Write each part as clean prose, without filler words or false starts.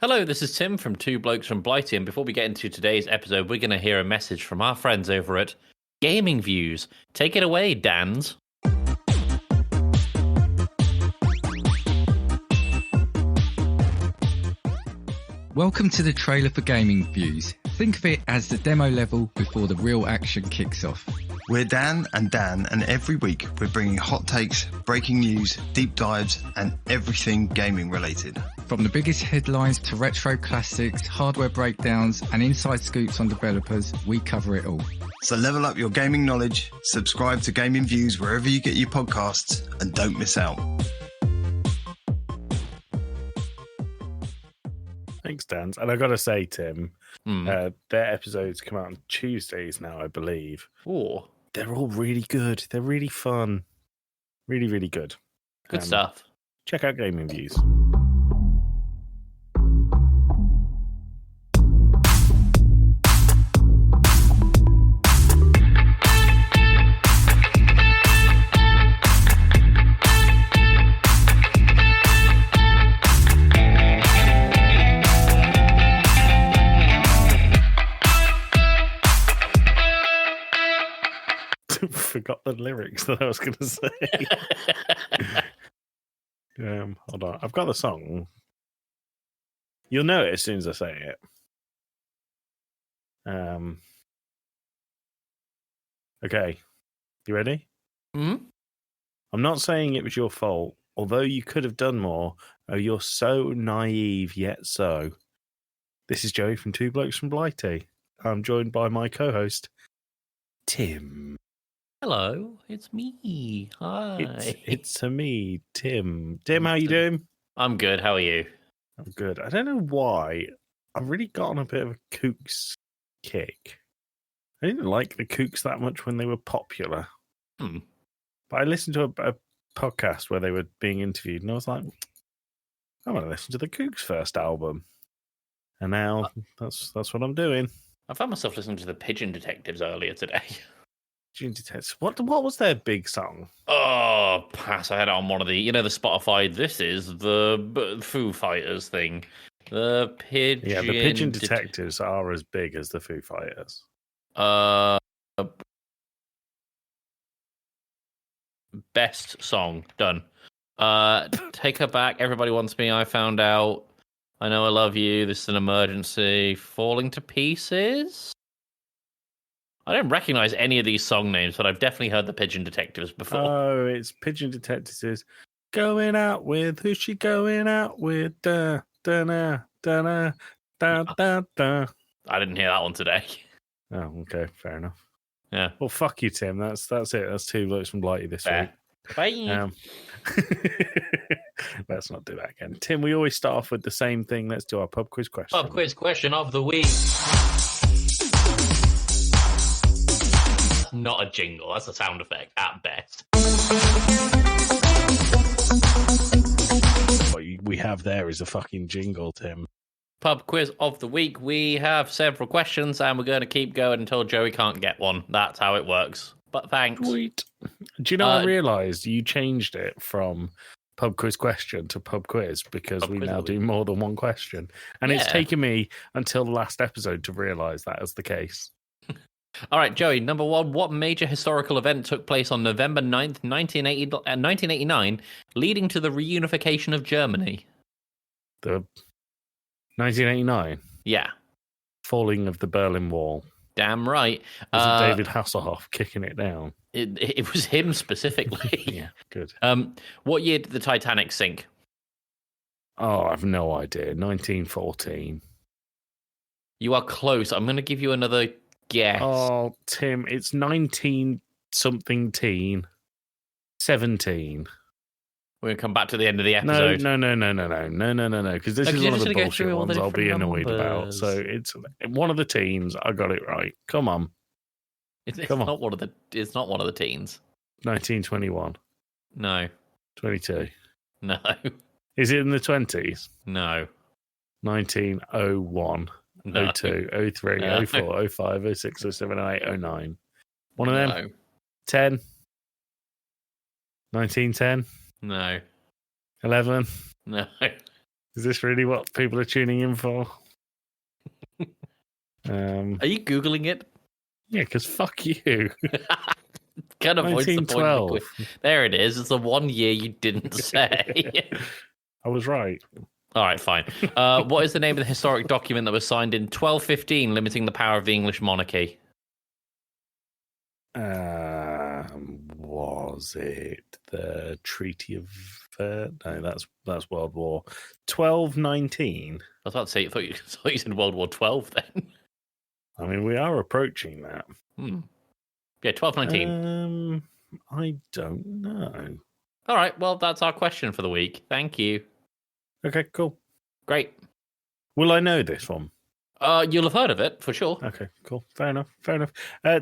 Hello, this is Tim from Two Blokes from Blighty, and before we get into today's episode, we're going to hear a message from our friends over at Gaming Views. Take it away, Dans. Welcome to the trailer for Gaming Views. Think of it as the demo level before the real action kicks off. We're Dan, and every week we're bringing hot takes, breaking news, deep dives, and everything gaming related. From the biggest headlines to retro classics, hardware breakdowns, and inside scoops on developers, we cover it all. So level up your gaming knowledge, subscribe to Gaming Views wherever you get your podcasts, and don't miss out. Thanks, Dan. And I've got to say, Tim, their episodes come out on Tuesdays now, I believe. Oh, they're all really good. They're really fun. Really, really good. Good stuff. Check out Gaming Views. Forgot the lyrics that I was going to say. Hold on. I've got the song. You'll know it as soon as I say it. Okay. You ready? Mm-hmm. I'm not saying it was your fault, although you could have done more. Oh, you're so naive, yet so. This is Joey from Two Blokes from Blighty. I'm joined by my co-host, Tim. Hello, it's me. Hi. It's me, Tim. Tim, how you doing? I'm good. How are you? I'm good. I don't know why. I've really got on a bit of a Kooks kick. I didn't like the Kooks that much when they were popular. But I listened to a podcast where they were being interviewed, and I was like, I want to listen to the Kooks' first album. And now that's what I'm doing. I found myself listening to the Pigeon Detectives earlier today. What was their big song? Oh, pass. I had it on one of the, the Spotify. This is the Foo Fighters thing. The Pigeon. Yeah, the Pigeon Detectives are as big as the Foo Fighters. Best song done. Take Her Back. Everybody Wants Me. I Found Out. I Know I Love You. This is an Emergency. Falling to Pieces. I don't recognize any of these song names, but I've definitely heard the Pigeon Detectives before. Oh, it's Pigeon Detectives. Going out with, who's she going out with? Da, da, da, da, da, da, da. I didn't hear that one today. Oh, okay, fair enough. Yeah. Well, fuck you, Tim. That's it. That's Two Blokes from Blighty this week. Bye. Let's not do that again. Tim, we always start off with the same thing. Let's do our pub quiz question. Pub quiz question of the week. Not a jingle. That's a sound effect at best. What we have there is a fucking jingle, Tim. Pub quiz of the week. We have several questions, and we're going to keep going until Joey can't get one. That's how it works. But thanks. Sweet. Do you know, I realised you changed it from pub quiz question to pub quiz because we now do more than one question. And it's taken me until the last episode to realise that is the case. All right, Joey, number one, what major historical event took place on November 9th, 1989, leading to the reunification of Germany? The 1989? Yeah. Falling of the Berlin Wall. Damn right. Was it David Hasselhoff kicking it down? It was him specifically. Yeah, good. What year did the Titanic sink? Oh, I've no idea. 1914. You are close. I'm going to give you another guess. Oh, Tim, it's 19-something teen. 17. We're going to come back to the end of the episode. No, because this is one of the bullshit ones I'll be annoyed about. So it's one of the teens. I got it right. Come on. It's not one of the teens. 1921. No. 22. No. Is it in the 20s? No. 1901. No. 02, 03, 04, 05, 06, 07, 08, 09. One of them? No. 10. 1910. No. 11. No. Is this really what people are tuning in for? Are you Googling it? Yeah, because fuck you. Kind of avoids the point of the 1912. quiz. There it is. It's the 1 year you didn't say. I was right. All right, fine. What is the name of the historic document that was signed in 1215, limiting the power of the English monarchy? Was it the Treaty of? No, that's World War 1219. I was about to say, I thought you said World War 12 then. I mean, we are approaching that. Yeah, 1219. I don't know. All right, well, that's our question for the week. Thank you. Okay, cool. Great. Will I know this one? You'll have heard of it, for sure. Okay, cool. Fair enough.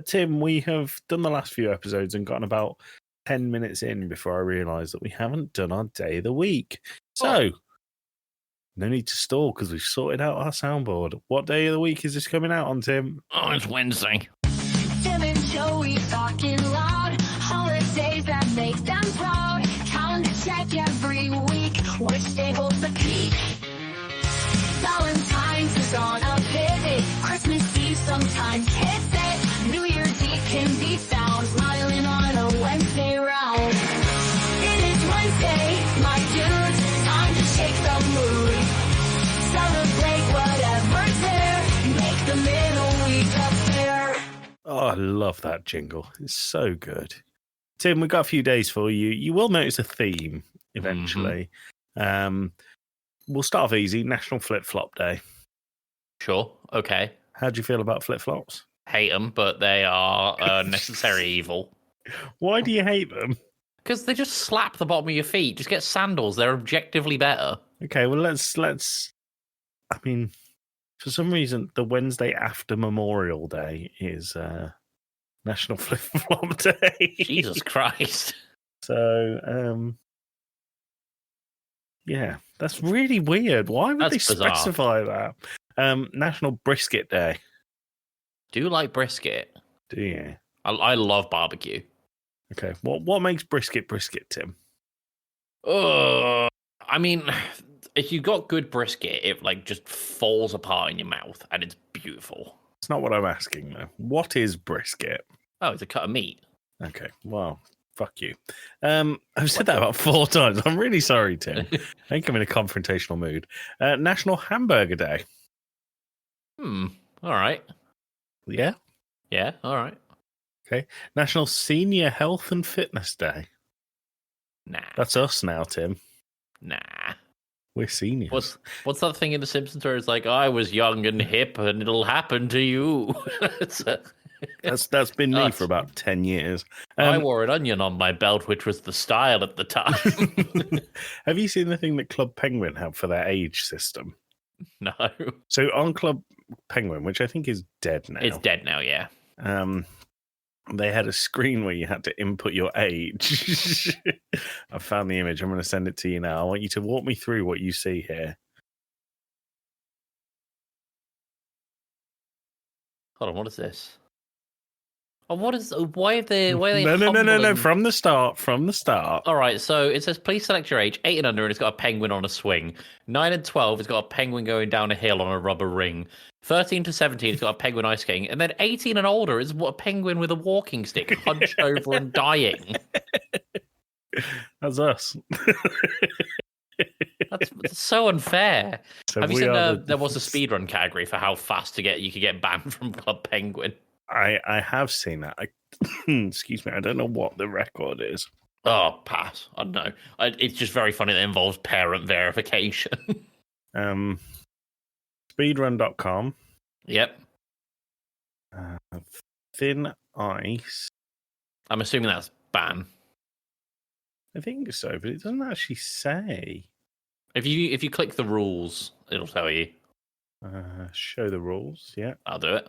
Tim, we have done the last few episodes and gotten about 10 minutes in before I realised that we haven't done our day of the week. So, no need to stall because we've sorted out our soundboard. What day of the week is this coming out on, Tim? Oh, it's Wednesday. Tim and Joey talking loud. Holidays that make them proud. Calendar check every week. Which day holds the peak? Valentine's is on a visit. Christmas Eve sometimes hits it. New Year's Eve can be found smiling on a Wednesday round. It is Wednesday, my dudes. Time to shake the mood. Celebrate whatever's there. Make the middle week a fair. Oh, I love that jingle. It's so good. Tim, we've got a few days for you. You will notice a theme eventually. We'll start off easy. National Flip-Flop Day. Sure, okay. How do you feel about flip-flops? Hate them, but they are a necessary evil. Why do you hate them? Because they just slap the bottom of your feet. Just get sandals. They're objectively better. Okay, well, let's. I mean, for some reason, the Wednesday after Memorial Day is National Flip-Flop Day. Jesus Christ. So, yeah, that's really weird. Why would That's they bizarre. specify that? National Brisket Day. Do you like brisket? Do you? I love barbecue. Okay. What makes brisket, Tim? I mean, if you got good brisket, it like just falls apart in your mouth and it's beautiful. That's not what I'm asking, though. What is brisket? Oh, it's a cut of meat. Okay. Well, fuck you. I've said that about 4 times. I'm really sorry, Tim. I think I'm in a confrontational mood. National Hamburger Day. All right. Yeah. Yeah, all right. Okay. National Senior Health and Fitness Day. Nah. That's us now, Tim. Nah. We're seniors. What's that thing in The Simpsons where it's like, I was young and hip and it'll happen to you? That's been me for about 10 years. I wore an onion on my belt, which was the style at the time. Have you seen the thing that Club Penguin have for their age system? No. So on Club Penguin, which I think is dead now. It's dead now, yeah. They had a screen where you had to input your age. I found the image. I'm going to send it to you now. I want you to walk me through what you see here. Hold on, what is this? Oh, what is? Why are they? No. From the start. All right, so it says please select your age. 8 and under, and it's got a penguin on a swing. 9 and 12, it's got a penguin going down a hill on a rubber ring. 13 to 17, it's got a penguin ice skating, and then 18 and older is a penguin with a walking stick, hunched over and dying. That's us. That's so unfair. So Have you seen there was a speedrun category for how fast you could get banned from Club Penguin? I have seen that. Excuse me. I don't know what the record is. Oh, pass. I don't know. It's just very funny that it involves parent verification. Speedrun.com. Yep. Thin ice. I'm assuming that's ban. I think so, but it doesn't actually say. If you click the rules, it'll tell you. Show the rules. Yeah. I'll do it.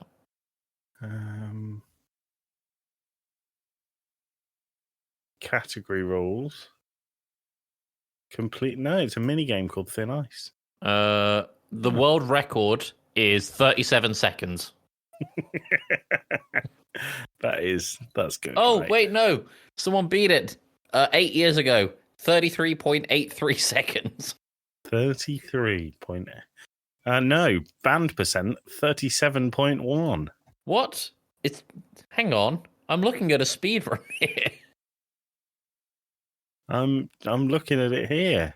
Category rules. Complete. No, it's a mini game called Thin Ice. The world record is 37 seconds. That's good. Oh, right? wait, no. Someone beat it 8 years ago. 33.83 seconds. 33 point. No, banned percent 37.1. What? It's hang on. I'm looking at a speed run here. I'm looking at it here,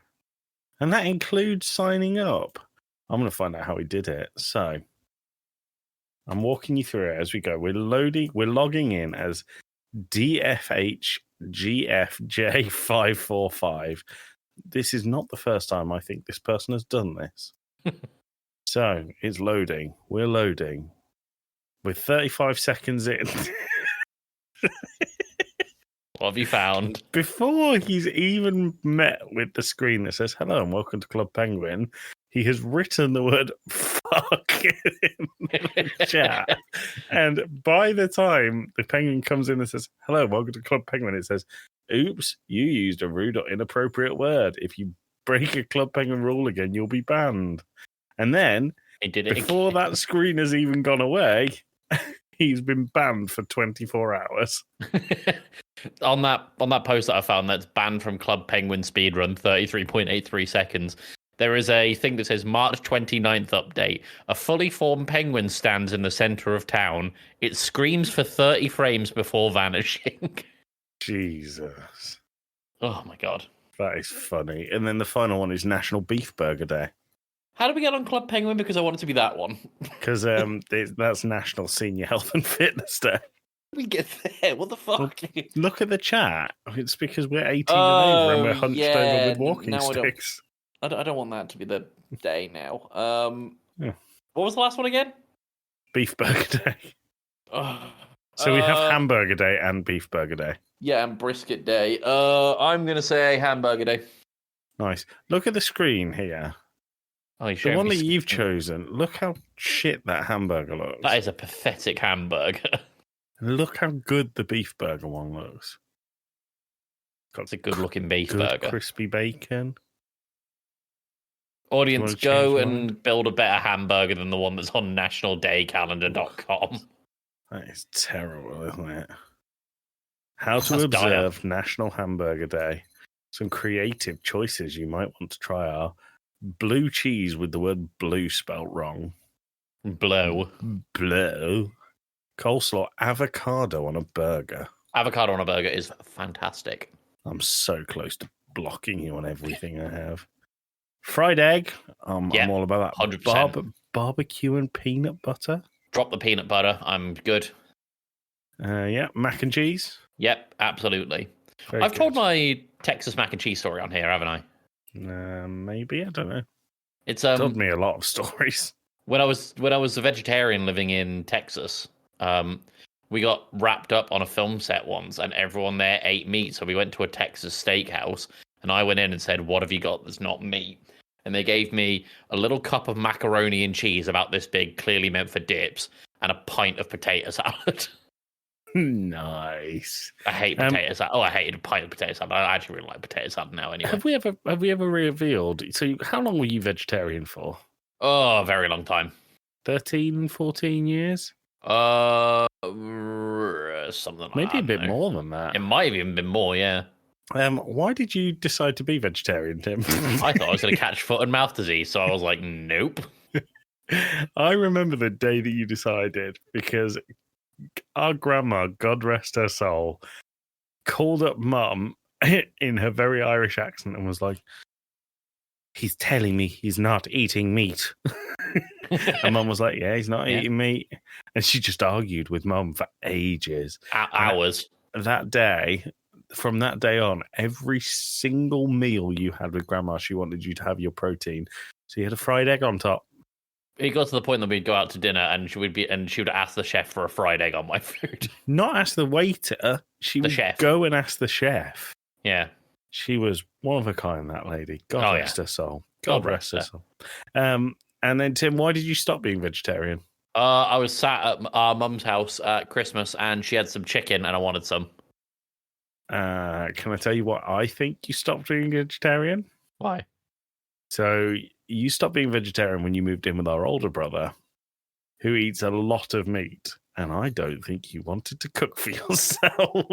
and that includes signing up. I'm going to find out how he did it. So I'm walking you through it as we go. We're logging in as DFHGFJ545. This is not the first time I think this person has done this. So it's loading. We're loading. We're 35 seconds in. What have you found? Before he's even met with the screen that says, hello and welcome to Club Penguin, he has written the word fuck in the chat. And by the time the penguin comes in and says, hello, welcome to Club Penguin, it says, oops, you used a rude or inappropriate word. If you break a Club Penguin rule again, you'll be banned. And then, He did it before again. that screen has even gone away, he's been banned for 24 hours. on that post that I found that's banned from Club Penguin speedrun, 33.83 seconds. There is a thing that says March 29th update. A fully formed penguin stands in the center of town. It screams for 30 frames before vanishing. Jesus. Oh my god. That is funny. And then the final one is National Beef Burger Day. How did we get on Club Penguin? Because I want it to be that one. Because that's National Senior Health and Fitness Day. We get there. What the fuck? Look at the chat. It's because we're 18 and over and we're hunched over with walking sticks. I don't want that to be the day now. Yeah. What was the last one again? Beef Burger Day. So we have Hamburger Day and Beef Burger Day. Yeah, and Brisket Day. I'm going to say Hamburger Day. Nice. Look at the screen here. Oh, the one that you've chosen. Look how shit that hamburger looks. That is a pathetic hamburger. Look how good the beef burger one looks. It's a good-looking beef good burger. Crispy bacon. Audience, go and build a better hamburger than the one that's on nationaldaycalendar.com. That is terrible, isn't it? How to observe National Hamburger Day. Some creative choices you might want to try are blue cheese with the word blue spelt wrong. Blow. Coleslaw avocado on a burger. Avocado on a burger is fantastic. I'm so close to blocking you on everything I have. Fried egg. I'm all about that. 100%. Barbecue and peanut butter. Drop the peanut butter. I'm good. Mac and cheese. Yep, absolutely. Very good. Told my Texas mac and cheese story on here, haven't I? Maybe, I don't know. It's told me a lot of stories. When I was a vegetarian living in Texas, we got wrapped up on a film set once, and everyone there ate meat. So we went to a Texas steakhouse, and I went in and said, "What have you got that's not meat?" And they gave me a little cup of macaroni and cheese about this big, clearly meant for dips, and a pint of potato salad. Nice. I hate potato salad. I hated a pint of potato salad. I actually really like potato salad now anyway. Have we ever revealed? So how long were you vegetarian for? Oh, a very long time. 13, 14 years? Something like Maybe that, a bit more than that. It might have even been more, yeah. Why did you decide to be vegetarian, Tim? I thought I was going to catch foot and mouth disease, so I was like, nope. I remember the day that you decided because our grandma, God rest her soul, called up Mum in her very Irish accent and was like, "He's telling me he's not eating meat." And Mum was like, "Yeah, he's not eating meat." And she just argued with Mum for ages. Hours. That day, from that day on, every single meal you had with Grandma, she wanted you to have your protein. So you had a fried egg on top. It got to the point that we'd go out to dinner and she would ask the chef for a fried egg on my food. Not ask the waiter. She would go and ask the chef. Yeah. She was one of a kind, that lady. God rest her soul. God rest her soul. And then, Tim, why did you stop being vegetarian? I was sat at our mum's house at Christmas and she had some chicken and I wanted some. Can I tell you what I think you stopped being vegetarian? Why? So you stopped being vegetarian when you moved in with our older brother, who eats a lot of meat. And I don't think you wanted to cook for yourself.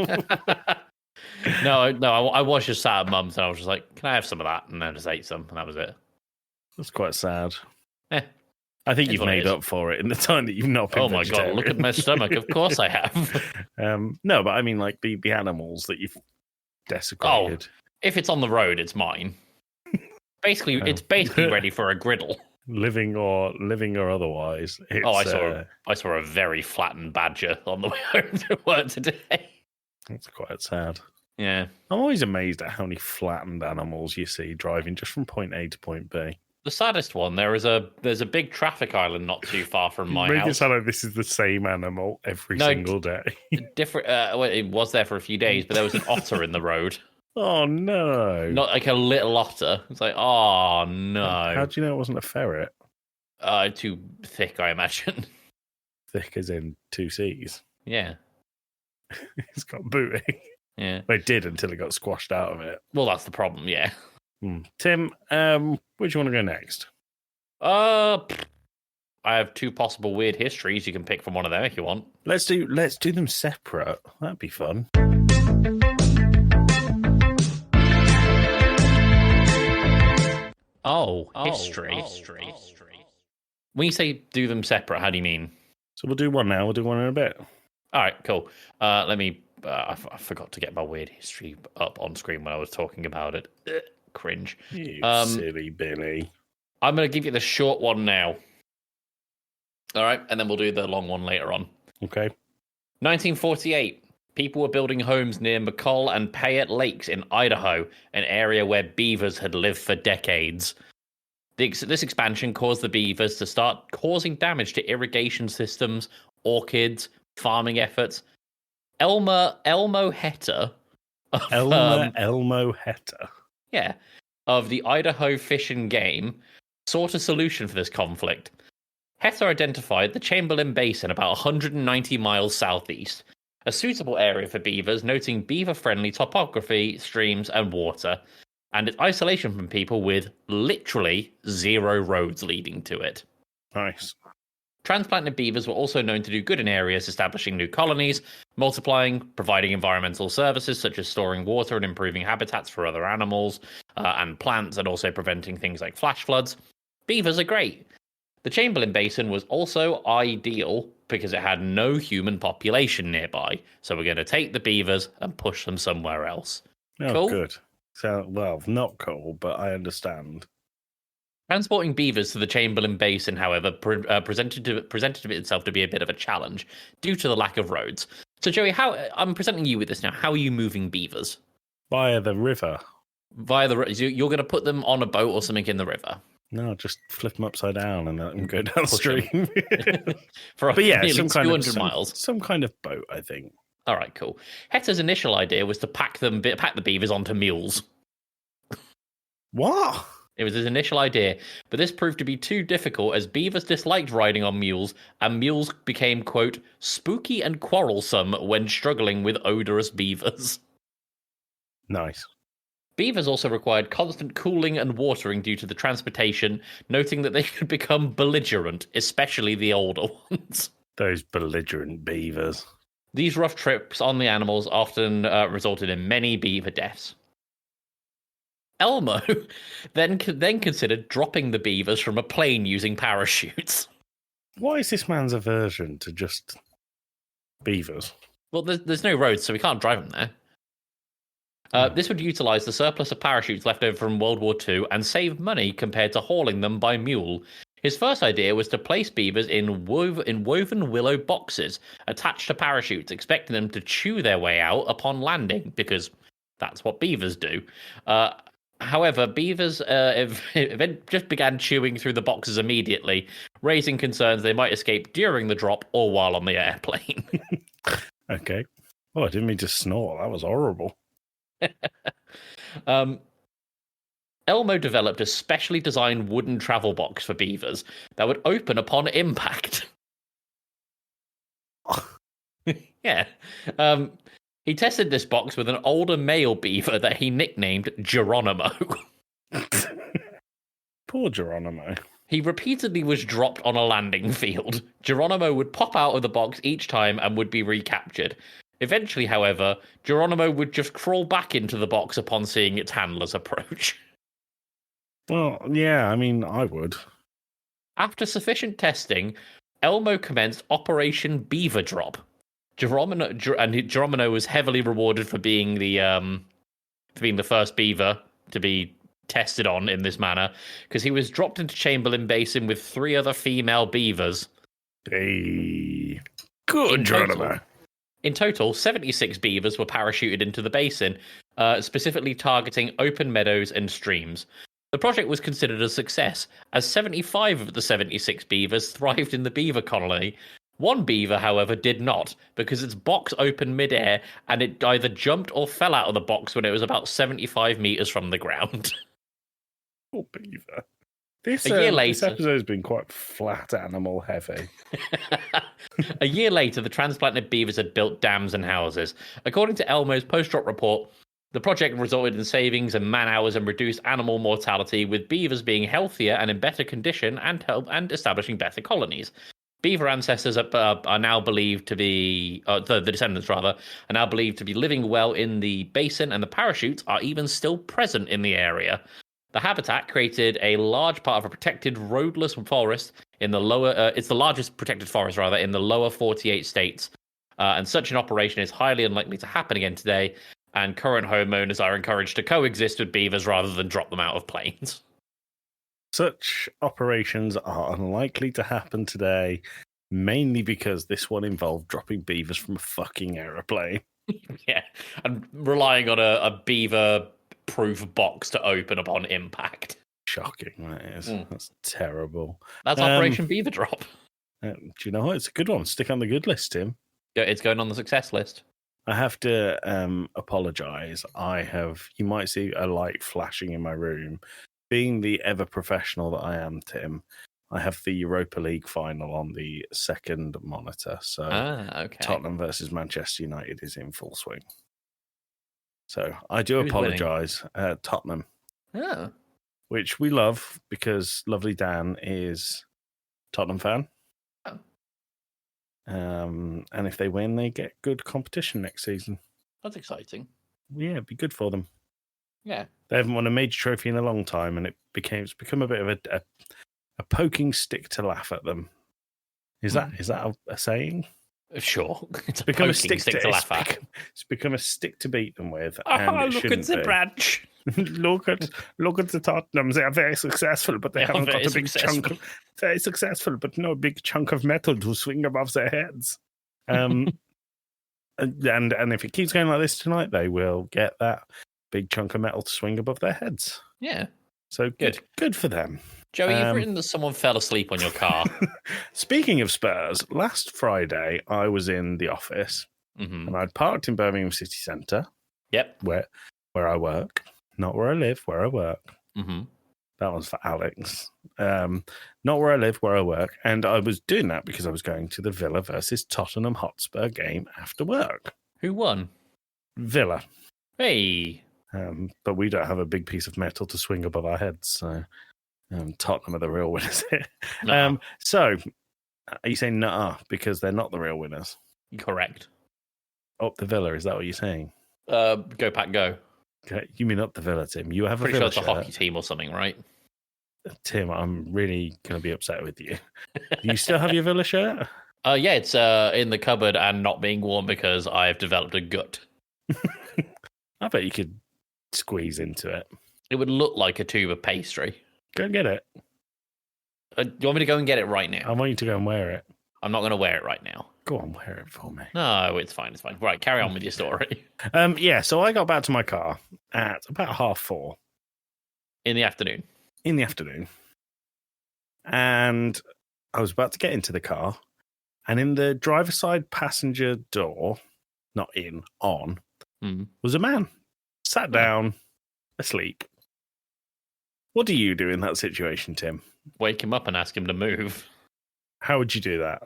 No, I was just sat at mum's and I was just like, can I have some of that? And I just ate some and that was it. That's quite sad. Eh, I think it's you've what it made is. up for it in the time that you've not been Oh my god, look at my stomach. Of course I have. No, but I mean, like the animals that you've desecrated. If it's on the road, it's mine. Basically, Oh. it's basically ready for a griddle. Living or otherwise. It's, I saw a very flattened badger on the way home to work today. That's quite sad. Yeah. I'm always amazed at how many flattened animals you see driving just from point A to point B. The saddest one, there's a big traffic island not too far from my Make it house. sound like this is the same animal every single day. Different. Well, it was there for a few days, but there was an otter in the road. Oh no! Not like a little otter. It's like, oh no. How do you know it wasn't a ferret? Too thick, I imagine. Thick as in 2 C's. Yeah. It's got booty. Yeah. Well, it did until it got squashed out of it. Well, that's the problem. Yeah. Tim, where do you want to go next? I have 2 possible weird histories. You can pick from one of them if you want. Let's do them separate. That'd be fun. History. When you say do them separate, how do you mean? So we'll do one now. We'll do one in a bit. All right, cool. Let me. I forgot to get my weird history up on screen when I was talking about it. Cringe. You silly Billy. I'm going to give you the short one now. All right, and then we'll do the long one later on. Okay. 1948. People were building homes near McCall and Payette Lakes in Idaho, an area where beavers had lived for decades. This expansion caused the beavers to start causing damage to irrigation systems, orchids, farming efforts. Elmo Hetter. Elmo Hetter. Yeah. Of the Idaho Fish and Game, sought a solution for this conflict. Hetter identified the Chamberlain Basin about 190 miles southeast, a suitable area for beavers, noting beaver-friendly topography, streams, and water, and its isolation from people with literally 0 roads leading to it. Nice. Transplanted beavers were also known to do good in areas, establishing new colonies, multiplying, providing environmental services such as storing water and improving habitats for other animals and plants, and also preventing things like flash floods. Beavers are great. The Chamberlain Basin was also ideal because it had no human population nearby, so we're going to take the beavers and push them somewhere else. Oh, Cool? good. So, well, not cool, but I understand. Transporting beavers to the Chamberlain Basin, however, presented itself to be a bit of a challenge due to the lack of roads. So, Joey, I'm presenting you with this now. How are you moving beavers? Via the river. Via the you're going to put them on a boat or something in the river? No, just flip them upside down and let them go downstream. For but yeah, nearly some 200 miles. Some kind of boat, I think. All right, cool. Hetter's initial idea was to pack the beavers onto mules. What? It was his initial idea, but this proved to be too difficult as beavers disliked riding on mules, and mules became, quote, spooky and quarrelsome when struggling with odorous beavers. Nice. Beavers also required constant cooling and watering due to the transportation, noting that they could become belligerent, especially the older ones. Those belligerent beavers. These rough trips on the animals often resulted in many beaver deaths. Elmo then considered dropping the beavers from a plane using parachutes. What is this man's aversion to just beavers? Well, there's no roads, so we can't drive them there. This would utilize the surplus of parachutes left over from World War II and save money compared to hauling them by mule. His first idea was to place beavers in woven willow boxes attached to parachutes, expecting them to chew their way out upon landing, because that's what beavers do. However, beavers just began chewing through the boxes immediately, raising concerns they might escape during the drop or while on the airplane. Okay. Oh, I didn't mean to snort. That was horrible. Elmo developed a specially designed wooden travel box for beavers that would open upon impact. Yeah. He tested this box with an older male beaver that he nicknamed Geronimo. Poor Geronimo. He repeatedly was dropped on a landing field. Geronimo would pop out of the box each time and would be recaptured. Eventually, however, Geronimo would just crawl back into the box upon seeing its handlers approach. Well, yeah, I mean, I would. After sufficient testing, Elmo commenced Operation Beaver Drop. Geronimo was heavily rewarded for being the first beaver to be tested on in this manner, because he was dropped into Chamberlain Basin with 3 other female beavers. Hey, good, Geronimo. In total, 76 beavers were parachuted into the basin, specifically targeting open meadows and streams. The project was considered a success, as 75 of the 76 beavers thrived in the beaver colony. One beaver, however, did not, because its box opened midair, and it either jumped or fell out of the box when it was about 75 meters from the ground. Poor beaver. This A year later, this episode's been quite flat animal heavy. A year later, the transplanted beavers had built dams and houses. According to Elmo's post-drop report, the project resulted in savings in man-hours and reduced animal mortality, with beavers being healthier and in better condition and establishing better colonies. Beaver ancestors are now believed to be, the descendants rather, are now believed to be living well in the basin, and the parachutes are even still present in the area. The habitat created a large part of a protected roadless forest in the lower. It's the largest protected forest, rather, in the lower 48 states. And such an operation is highly unlikely to happen again today. And current homeowners are encouraged to coexist with beavers rather than drop them out of planes. Such operations are unlikely to happen today, mainly because this one involved dropping beavers from a fucking aeroplane. Yeah, and relying on a beaver-proof box to open upon impact. Shocking, that is. That's terrible. That's Operation Beaver Drop. Do you know what? It's a good one. Stick on the good list, Tim. Yeah, it's going on the success list. I have to apologise. You might see a light flashing in my room. Being the ever professional that I am, Tim, I have the Europa League final on the second monitor. So okay. Tottenham versus Manchester United is in full swing. So I do apologise. Tottenham. Oh. Which we love because lovely Dan is a Tottenham fan. Oh. And if they win, they get good competition next season. That's exciting. Yeah, it'd be good for them. Yeah. They haven't won a major trophy in a long time, and it's become a bit of a poking stick to laugh at them. Is that a saying? Sure. It's become a stick to laugh at. It's become a stick to beat them with. Oh, and look at the branch. look at the Tottenhams. They are very successful, but they haven't got a big chunk. Very successful, but no big chunk of metal to swing above their heads. And if it keeps going like this tonight, they will get that big chunk of metal to swing above their heads. Yeah. So good for them. Joey, you've written that someone fell asleep on your car. Speaking of Spurs, last Friday I was in the office and I'd parked in Birmingham City Centre. Yep. Where I work. Not where I live, where I work. Mm-hmm. That one's for Alex. Not where I live, where I work. And I was doing that because I was going to the Villa versus Tottenham Hotspur game after work. Who won? Villa. Hey. But we don't have a big piece of metal to swing above our heads, so Tottenham are the real winners here. Nuh-uh. So, are you saying nuh-uh because they're not the real winners? Correct. Up the Villa, is that what you're saying? Go Pack Go. Okay, you mean up the Villa, Tim? You have Pretty a Villa sure it's a hockey team or something, right? Tim, I'm really going to be upset with you. Do you still have your Villa shirt? Yeah, it's in the cupboard and not being worn because I've developed a gut. I bet you could squeeze into it. It would look like a tube of pastry. Go and get it. Do you want me to go and get it right now? I want you to go and wear it. I'm not going to wear it right now. Go on, wear it for me. No, it's fine. It's fine. Right, carry on with your story. So I got back to my car at about 4:30. In the afternoon. In the afternoon. And I was about to get into the car. And in the driver's side passenger door, not in, on, was a man. Sat down, asleep. What do you do in that situation, Tim? Wake him up and ask him to move. How would you do that?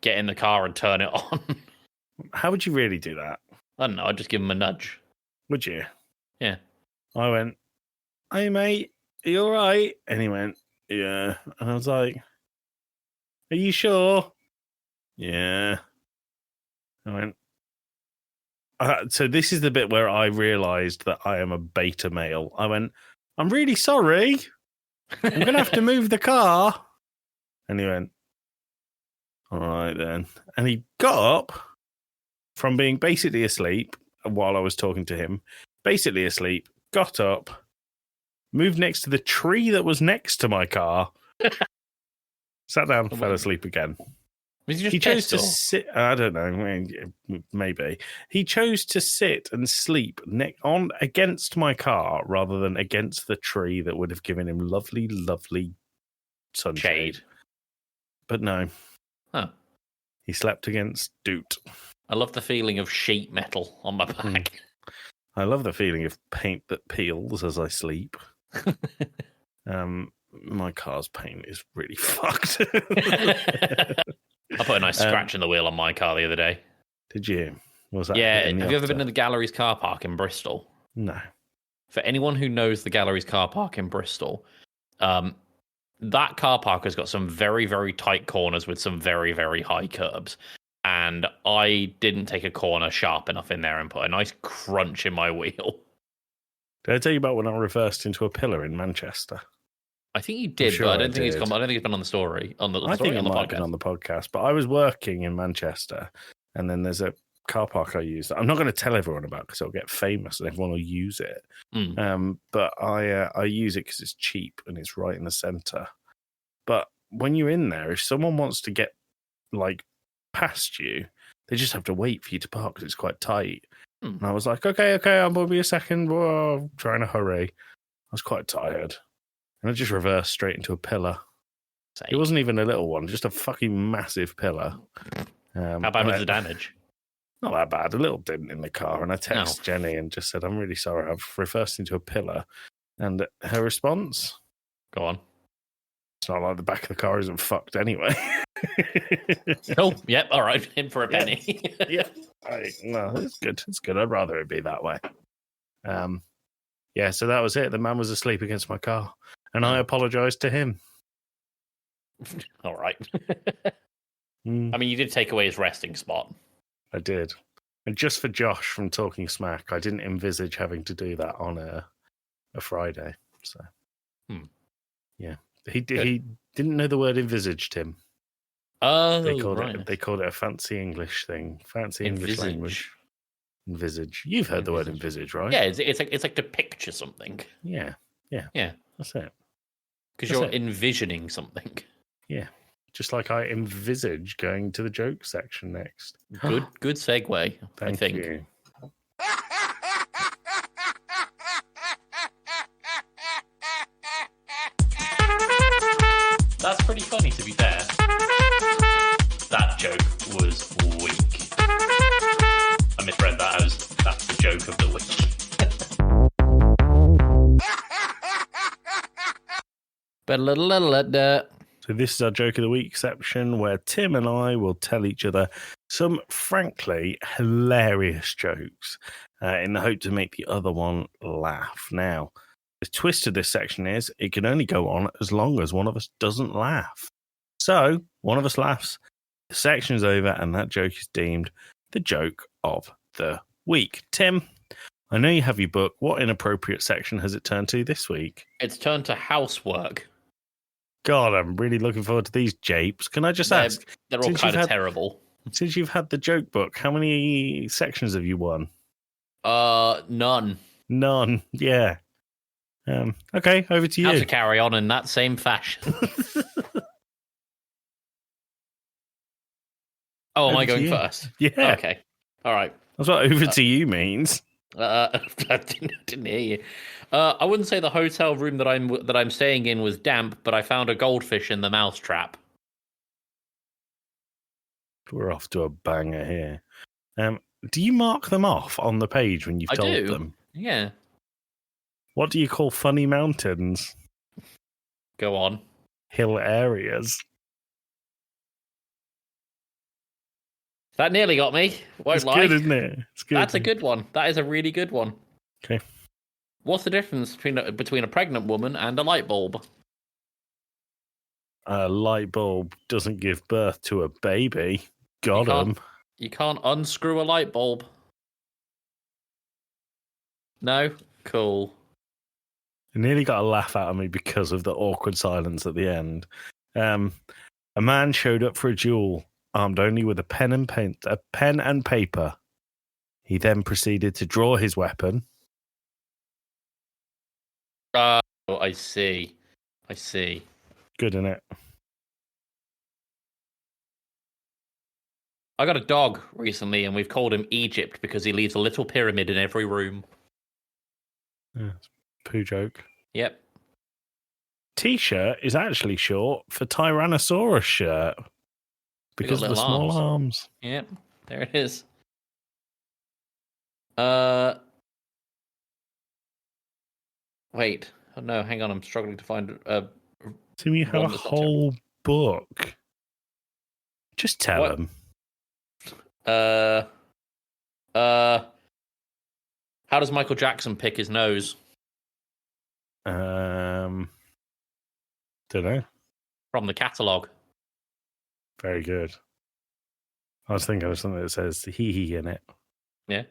Get in the car and turn it on. How would you really do that? I don't know. I'd just give him a nudge. Would you? Yeah. I went, "Hey, mate, are you all right?" And he went, "Yeah." And I was like, "Are you sure?" "Yeah." I went, so this is the bit where I realised that I am a beta male. I went, "I'm really sorry. I'm going to have to move the car. And he went, all right then. And he got up from being basically asleep while I was talking to him, basically asleep, got up, moved next to the tree that was next to my car, sat down, fell asleep again. He chose to sit. I don't know. Maybe he chose to sit and sleep on against my car rather than against the tree that would have given him lovely, lovely sunshade. But no, he slept against doot. I love the feeling of sheet metal on my back. I love the feeling of paint that peels as I sleep. My car's paint is really fucked. I put a nice scratch in the wheel on my car the other day. Did you? Was that? Yeah. Have you ever been in the Galleries car park in Bristol? No. For anyone who knows the Galleries car park in Bristol, that car park has got some very, very tight corners with some very, very high curbs. And I didn't take a corner sharp enough in there and put a nice crunch in my wheel. Did I tell you about when I reversed into a pillar in Manchester? I think you did, but I don't think it's come. I don't think it's been on the story. I think it might have been on the podcast. But I was working in Manchester, and then there's a car park I use that I'm not going to tell everyone about because it'll get famous and everyone will use it. But I use it because it's cheap and it's right in the centre. But when you're in there, if someone wants to get like past you, they just have to wait for you to park because it's quite tight. And I was like, okay, I'll be a second. Whoa, I'm trying to hurry. I was quite tired. And I just reversed straight into a pillar. It wasn't even a little one, just a fucking massive pillar. How bad was the damage? Not that bad. A little dent in the car. And I texted Jenny and just said, I'm really sorry. I've reversed into a pillar. And her response? Go on. It's not like the back of the car isn't fucked anyway. Oh, yep. All right. In for a penny. Yeah. No, it's good. It's good. I'd rather it be that way. Yeah, so that was it. The man was asleep against my car. And I apologized to him. All right. I mean, you did take away his resting spot. I did. And just for Josh from Talking Smack, I didn't envisage having to do that on a Friday. So, yeah. He didn't know the word envisaged, Tim. Oh, they called it a fancy English thing. Fancy English language. Envisage. You've heard the word envisage, right? Yeah, it's like to picture something. Yeah. That's it. Because you're envisioning something. Yeah. Just like I envisage going to the joke section next. Good segue, I think. You. That's pretty funny, to be fair. That joke was weak. I misread that as that's the joke of the week. So this is our joke of the week section where Tim and I will tell each other some frankly hilarious jokes in the hope to make the other one laugh. Now, the twist of this section is it can only go on as long as one of us doesn't laugh. So one of us laughs, the section's over, and that joke is deemed the joke of the week. Tim, I know you have your book. What inappropriate section has it turned to this week? It's turned to housework. God, I'm really looking forward to these japes. Can I just ask? They're all kind of terrible. Since you've had the joke book, how many sections have you won? None. None, yeah. Okay, over to you. Have to carry on in that same fashion. Oh, am I going first? Yeah. Okay. All right. That's what over to you means. I didn't hear you. I wouldn't say the hotel room that I'm staying in was damp, but I found a goldfish in the mousetrap. We're off to a banger here. Do you mark them off on the page when you've told them? Yeah. What do you call funny mountains? Go on. Hill areas. That nearly got me. Won't lie. It's good, isn't it? It's good. That's a good one. That is a really good one. Okay. What's the difference between a pregnant woman and a light bulb? A light bulb doesn't give birth to a baby. Got him. You can't unscrew a light bulb. No? Cool. nearly got a laugh out of me because of the awkward silence at the end. A man showed up for a duel, armed only with a pen and paper. He then proceeded to draw his weapon. Oh, I see. Good, innit? I got a dog recently, and we've called him Egypt because he leaves a little pyramid in every room. Yeah, poo joke. Yep. T-shirt is actually short for Tyrannosaurus shirt because of the small arms. Yep, there it is. Wait. Oh, no, hang on. I'm struggling to find. Tim, you have a whole book. Just tell them. How does Michael Jackson pick his nose? Don't know. From the catalogue. Very good. I was thinking of something that says hee in it. Yeah.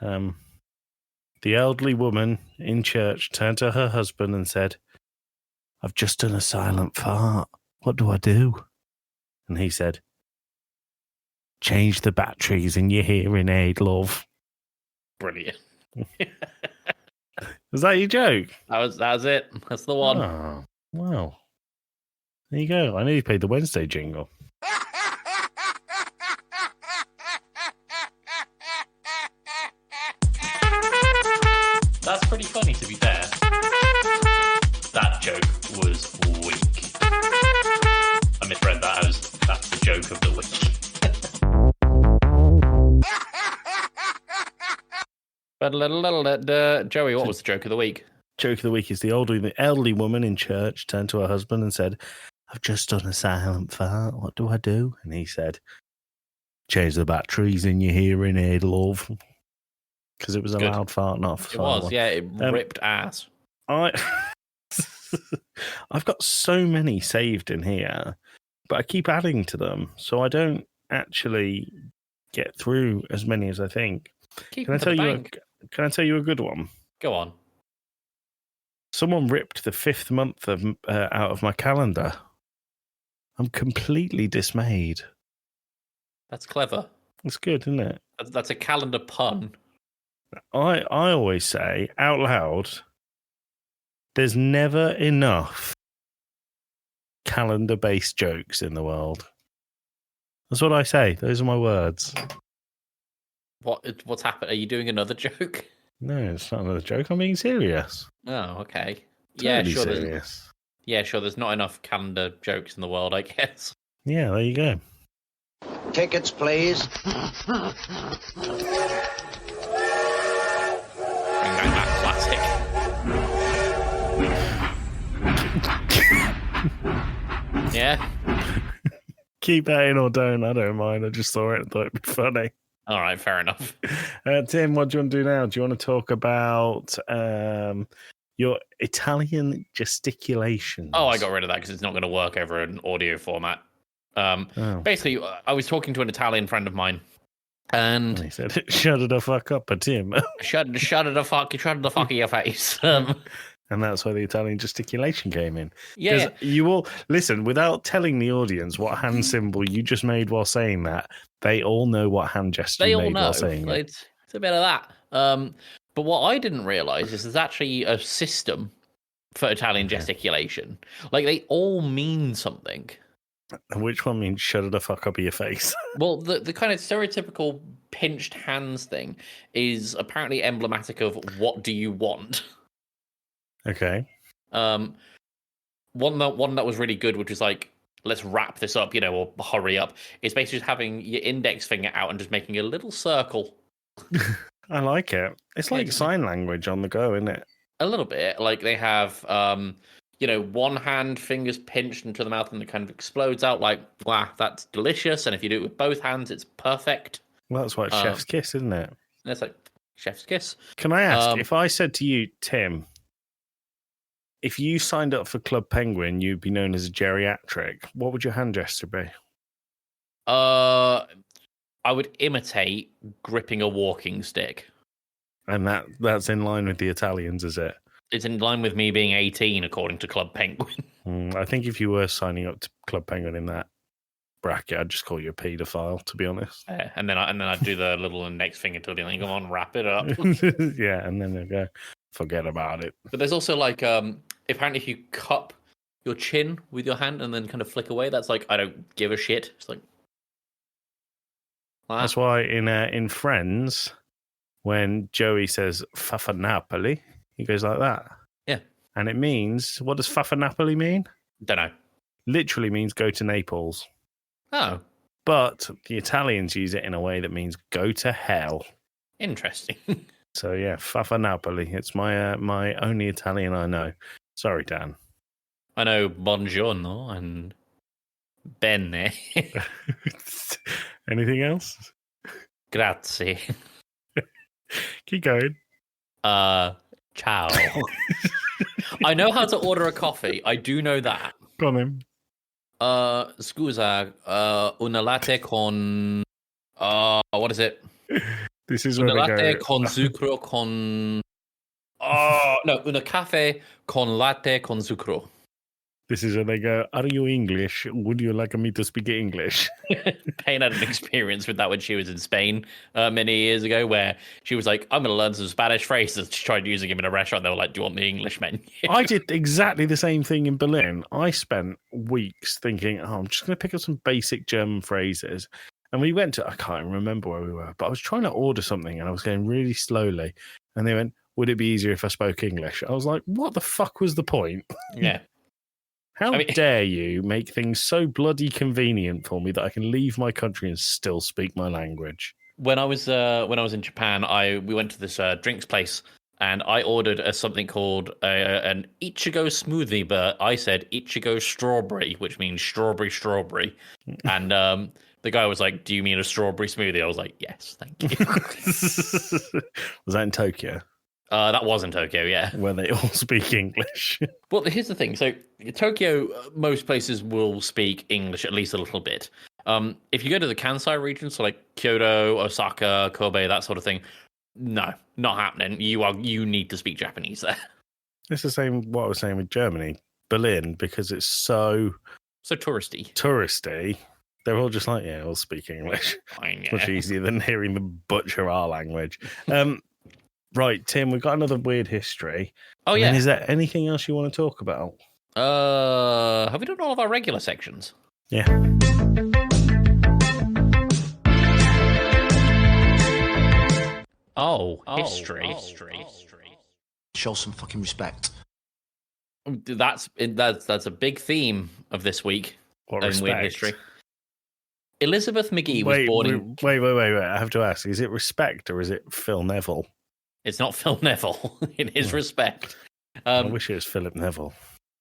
The elderly woman in church turned to her husband and said, "I've just done a silent fart. What do I do?" And he said, "Change the batteries in your hearing aid, love." Brilliant. Was that your joke? That was it. That's the one. Oh, wow. There you go. I nearly played the Wednesday jingle. That's pretty funny, to be fair. That joke was weak. I misread that as that's the joke of the week. Joey, what was the joke of the week? Joke of the week is the elderly woman in church turned to her husband and said, "I've just done a silent fart. What do I do?" And he said, "Change the batteries in your hearing aid, love." Because it was a loud fart, not a It was, yeah. It ripped ass. I've got so many saved in here, but I keep adding to them, so I don't actually get through as many as I think. Can I tell you a good one? Go on. Someone ripped the 5th month out of my calendar. I'm completely dismayed. That's clever. It's good, isn't it? That's a calendar pun. I always say out loud, there's never enough calendar-based jokes in the world. That's what I say. Those are my words. What's happened? Are you doing another joke? No, it's not another joke. I'm being serious. Oh, okay. Totally serious. Sure. There's not enough calendar jokes in the world, I guess. Yeah, there you go. Tickets, please. Classic. Yeah. Keep that in or don't. I don't mind. I just saw it and thought it'd be funny. All right, fair enough. Tim, what do you want to do now? Do you want to talk about your Italian gesticulations? Oh, I got rid of that because it's not going to work over an audio format. Basically, I was talking to an Italian friend of mine, and he said, "Shut the fuck up, Tim." shut the fuck in your face. And that's where the Italian gesticulation came in. Yeah. You all listen, without telling the audience what hand symbol you just made while saying that, they all know what hand gesture you made while saying it. It's a bit of that. But what I didn't realise is there's actually a system for Italian gesticulation. Like, they all mean something. And which one means shut the fuck up in your face? Well, the kind of stereotypical pinched hands thing is apparently emblematic of what do you want. Okay. One that was really good, which was like, let's wrap this up, or hurry up. It's basically just having your index finger out and just making a little circle. I like it. It's like sign language on the go, isn't it? A little bit. Like they have, one hand, fingers pinched into the mouth and it kind of explodes out like, wow, that's delicious. And if you do it with both hands, it's perfect. Well, that's why it's chef's kiss, isn't it? And it's like chef's kiss. Can I ask, if I said to you, Tim, if you signed up for Club Penguin, you'd be known as a geriatric. What would your hand gesture be? I would imitate gripping a walking stick. And that's in line with the Italians, is it? it's in line with me being 18, according to Club Penguin. I think if you were signing up to Club Penguin in that bracket, I'd just call you a paedophile, to be honest. And then I'd do the little index finger to the thing. Come on, wrap it up. Yeah, and then they go, forget about it. But there's also like apparently if you cup your chin with your hand and then kind of flick away, that's like I don't give a shit. It's like that's why in Friends, when Joey says "Fafa Napoli," he goes like that. Yeah, and it means, what does "Fafa Napoli" mean? Don't know. Literally means go to Naples. Oh, but the Italians use it in a way that means go to hell. Interesting. So yeah, Fafa Napoli. It's my my only Italian I know. Sorry, Dan. I know buongiorno and bene. Anything else? Grazie. Keep going. Ciao. I know how to order a coffee. I do know that. Go on then. Scusa, una latte con what is it? This is una where latte go. con zucchero con no, una caffè con latte con zucchero. This is where they go, are you English? Would you like me to speak English? Payne had an experience with that when she was in Spain many years ago, where she was like, I'm going to learn some Spanish phrases. She tried using them in a restaurant. They were like, do you want the English menu? I did exactly the same thing in Berlin. I spent weeks thinking, I'm just going to pick up some basic German phrases. And we went to, I can't remember where we were, but I was trying to order something and I was going really slowly. And they went, would it be easier if I spoke English? I was like, what the fuck was the point? Yeah. How dare you make things so bloody convenient for me that I can leave my country and still speak my language? When I was in Japan, we went to this drinks place and I ordered something called an Ichigo smoothie, but I said Ichigo strawberry, which means strawberry. And the guy was like, "Do you mean a strawberry smoothie?" I was like, "Yes, thank you." Was that in Tokyo? That was in Tokyo, yeah. Where they all speak English. Well, here's the thing. So, Tokyo, most places will speak English at least a little bit. If you go to the Kansai region, so like Kyoto, Osaka, Kobe, that sort of thing, no, not happening. You need to speak Japanese there. It's the same what I was saying with Germany, Berlin, because it's so touristy. They're all just like, yeah, we'll speak English. Fine, yeah. It's much easier than hearing them butcher our language. Right, Tim, we've got another weird history. Oh, yeah. And is there anything else you want to talk about? Have we done all of our regular sections? Yeah. History. Show some fucking respect. That's a big theme of this week What in weird respect? history. Elizabeth McGee was born in... Wait. I have to ask, is it respect or is it Phil Neville? It's not Phil Neville. It is respect. I wish it was Philip Neville.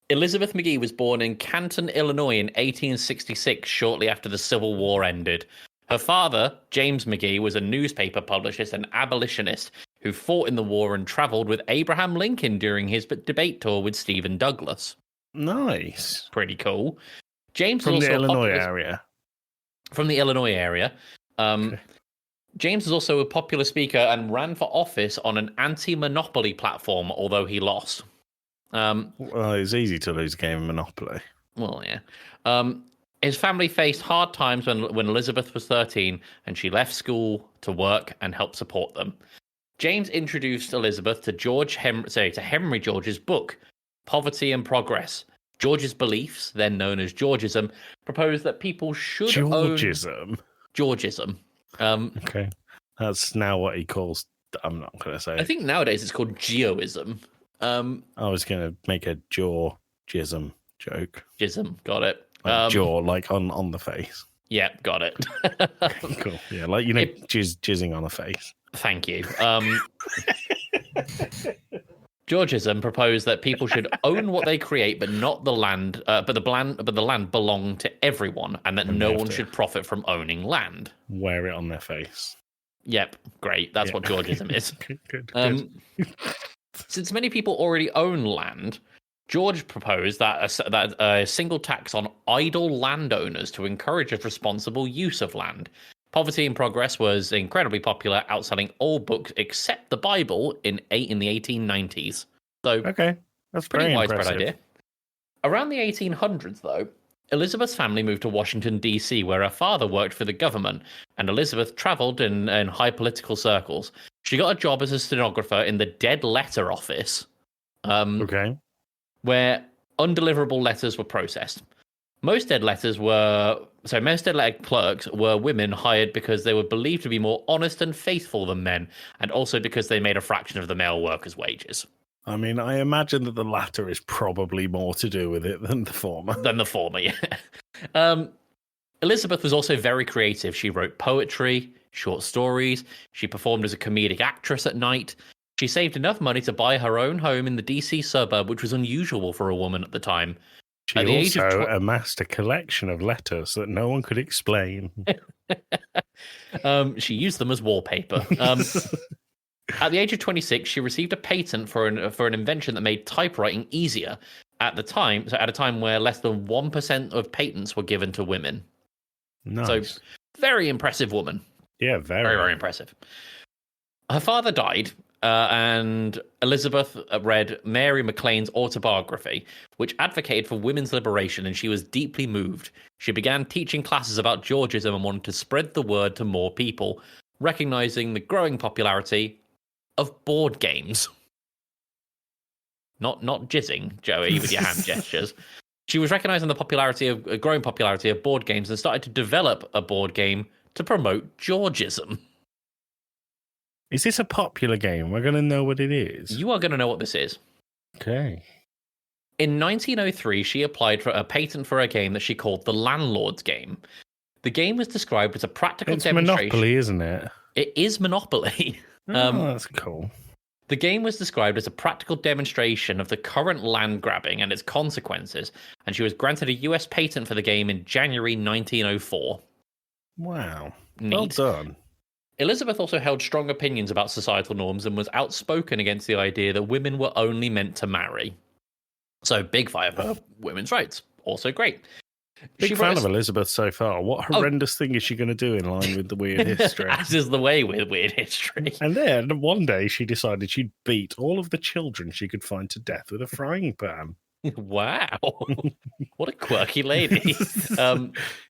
Elizabeth McGee was born in Canton, Illinois in 1866, shortly after the Civil War ended. Her father, James McGee, was a newspaper publicist and abolitionist who fought in the war and traveled with Abraham Lincoln during his debate tour with Stephen Douglas. Nice. Pretty cool. James From is the also Illinois area. From the Illinois area. Okay. James is also a popular speaker and ran for office on an anti-monopoly platform, although he lost. Well, it's easy to lose a game of Monopoly. Well, yeah. His family faced hard times when Elizabeth was 13 and she left school to work and help support them. James introduced Elizabeth to Henry George's book, Poverty and Progress. George's beliefs, then known as Georgism, proposed that people should Georgism? Georgism. Okay. That's now what he calls... I'm not going to say. I think nowadays it's called Geoism. I was going to make a jaw-jism joke. Jism, got it. Like jaw, like on the face. Yeah, got it. Cool. Yeah, like, jizzing on a face. Thank you. Georgism proposed that people should own what they create, but not the land. But the land belonged to everyone, and that no one should profit from owning land. Wear it on their face. Yep, great. That's what Georgism is. Good. Since many people already own land, George proposed that a single tax on idle landowners to encourage a responsible use of land. Poverty and Progress was incredibly popular, outselling all books except the Bible in the 1890s. So, Okay, that's pretty very widespread impressive. idea. Around the 1800s, though, Elizabeth's family moved to Washington, D.C., where her father worked for the government, and Elizabeth traveled in high political circles. She got a job as a stenographer in the dead letter office, Okay. where undeliverable letters were processed. Most dead letter clerks were women hired because they were believed to be more honest and faithful than men, and also because they made a fraction of the male workers' wages. I mean, I imagine that the latter is probably more to do with it than the former. Yeah. Elizabeth was also very creative. She wrote poetry, short stories. She performed as a comedic actress at night. She saved enough money to buy her own home in the DC suburb, which was unusual for a woman at the time. She At the age of also amassed a collection of letters that no one could explain. She used them as wallpaper. At the age of 26, she received a patent for an invention that made typewriting easier. At the time, so at a time where less than 1% of patents were given to women. Nice. So, very impressive woman. Yeah, Very, very impressive. Her father died, and Elizabeth read Mary McLean's autobiography, which advocated for women's liberation, and she was deeply moved. She began teaching classes about Georgism and wanted to spread the word to more people, recognizing the growing popularity of board games. Not jizzing, Joey, with your hand gestures. She was recognizing the growing popularity of board games and started to develop a board game to promote Georgism. Is this a popular game? We're going to know what it is. You are going to know what this is. Okay. In 1903, she applied for a patent for a game that she called the Landlord's Game. The game was described as a practical demonstration. It's Monopoly, isn't it? It is Monopoly. That's cool. The game was described as a practical demonstration of the current land grabbing and its consequences, and she was granted a US patent for the game in January 1904. Wow. Neat. Well done. Elizabeth also held strong opinions about societal norms and was outspoken against the idea that women were only meant to marry. So, big fight for women's rights. Also great. Big fan of Elizabeth so far. What horrendous thing is she going to do in line with the weird history? As is the way with weird history. And then one day she decided she'd beat all of the children she could find to death with a frying pan. Wow. What a quirky lady.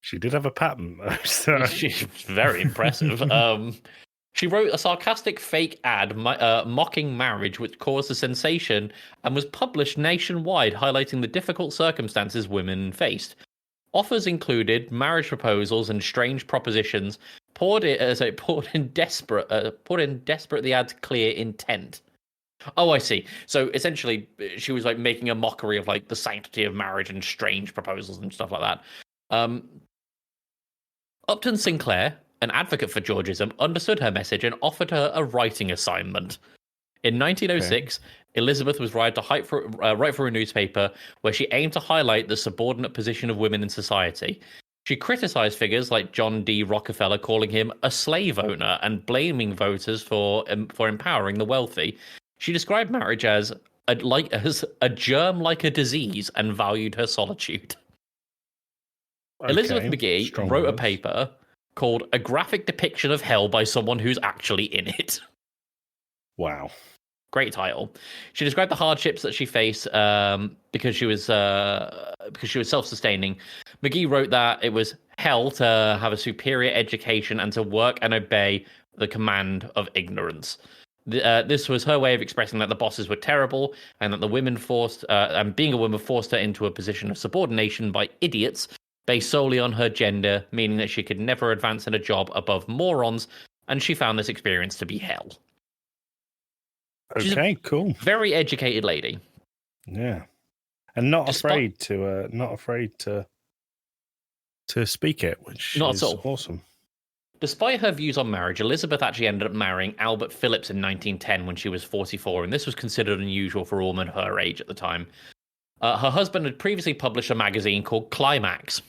She did have a patent, though. So. She's very impressive. She wrote a sarcastic fake ad mocking marriage, which caused a sensation and was published nationwide, highlighting the difficult circumstances women faced. Offers included marriage proposals and strange propositions, poured in desperate the ad's clear intent. Oh, I see. So essentially, she was like making a mockery of like the sanctity of marriage and strange proposals and stuff like that. Upton Sinclair, an advocate for Georgism, understood her message and offered her a writing assignment. In 1906, Elizabeth was hired to write for a newspaper where she aimed to highlight the subordinate position of women in society. She criticized figures like John D. Rockefeller, calling him a slave owner and blaming voters for empowering the wealthy. She described marriage as a germ like a disease and valued her solitude. Okay, Elizabeth McGee wrote a paper called A Graphic Depiction of Hell by Someone Who's Actually in It. Wow. Great title. She described the hardships that she faced because she was self-sustaining. McGee wrote that it was hell to have a superior education and to work and obey the command of ignorance. This was her way of expressing that the bosses were terrible and that the women and being a woman forced her into a position of subordination by idiots based solely on her gender, meaning that she could never advance in a job above morons, and she found this experience to be hell. Okay, cool. Very educated lady. Yeah, and not afraid to speak it, which is awesome. Despite her views on marriage, Elizabeth actually ended up marrying Albert Phillips in 1910 when she was 44, and this was considered unusual for a woman her age at the time. Her husband had previously published a magazine called Climax,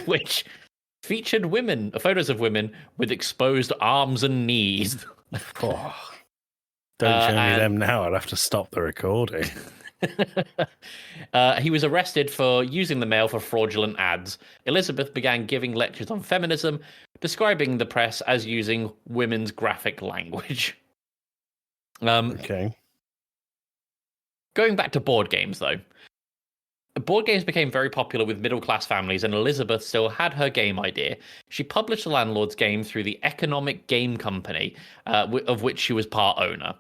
which featured photos of women with exposed arms and knees. Oh, don't show me them now. I'd have to stop the recording. He was arrested for using the mail for fraudulent ads. Elizabeth began giving lectures on feminism, describing the press as using women's graphic language. Okay. Going back to board games, though. Board games became very popular with middle-class families, and Elizabeth still had her game idea. She published the Landlord's Game through the Economic Game Company, of which she was part owner.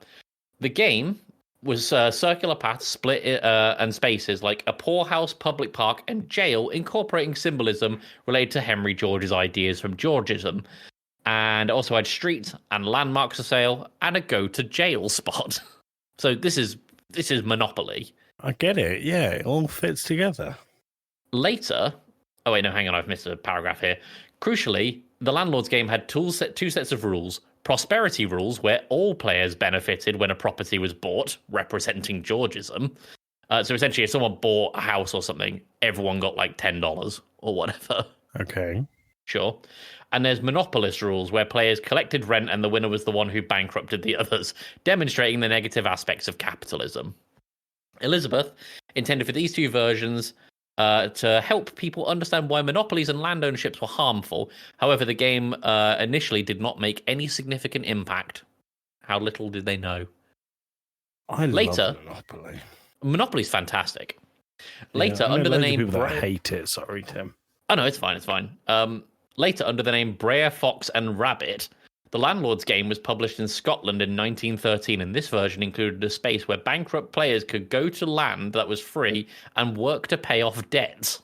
The game was circular paths, split and spaces like a poorhouse, public park, and jail, incorporating symbolism related to Henry George's ideas from Georgism. And also had streets and landmarks for sale, and a go-to-jail spot. So this is Monopoly. I get it. Yeah, it all fits together. Later, oh wait, no, hang on, I've missed a paragraph here. Crucially, the Landlord's Game had two sets of rules. Prosperity rules, where all players benefited when a property was bought, representing Georgism. So essentially, if someone bought a house or something, everyone got like $10 or whatever. Okay. Sure. And there's monopolist rules, where players collected rent and the winner was the one who bankrupted the others, demonstrating the negative aspects of capitalism. Elizabeth intended for these two versions to help people understand why monopolies and land ownerships were harmful. However, the game initially did not make any significant impact. How little did they know? Later, love Monopoly. Monopoly's fantastic. Later, under the name... people that hate it. Sorry, Tim. Oh, no, it's fine, it's fine. Later, under the name Brer Fox and Rabbit, the Landlord's Game was published in Scotland in 1913, and this version included a space where bankrupt players could go to land that was free and work to pay off debts.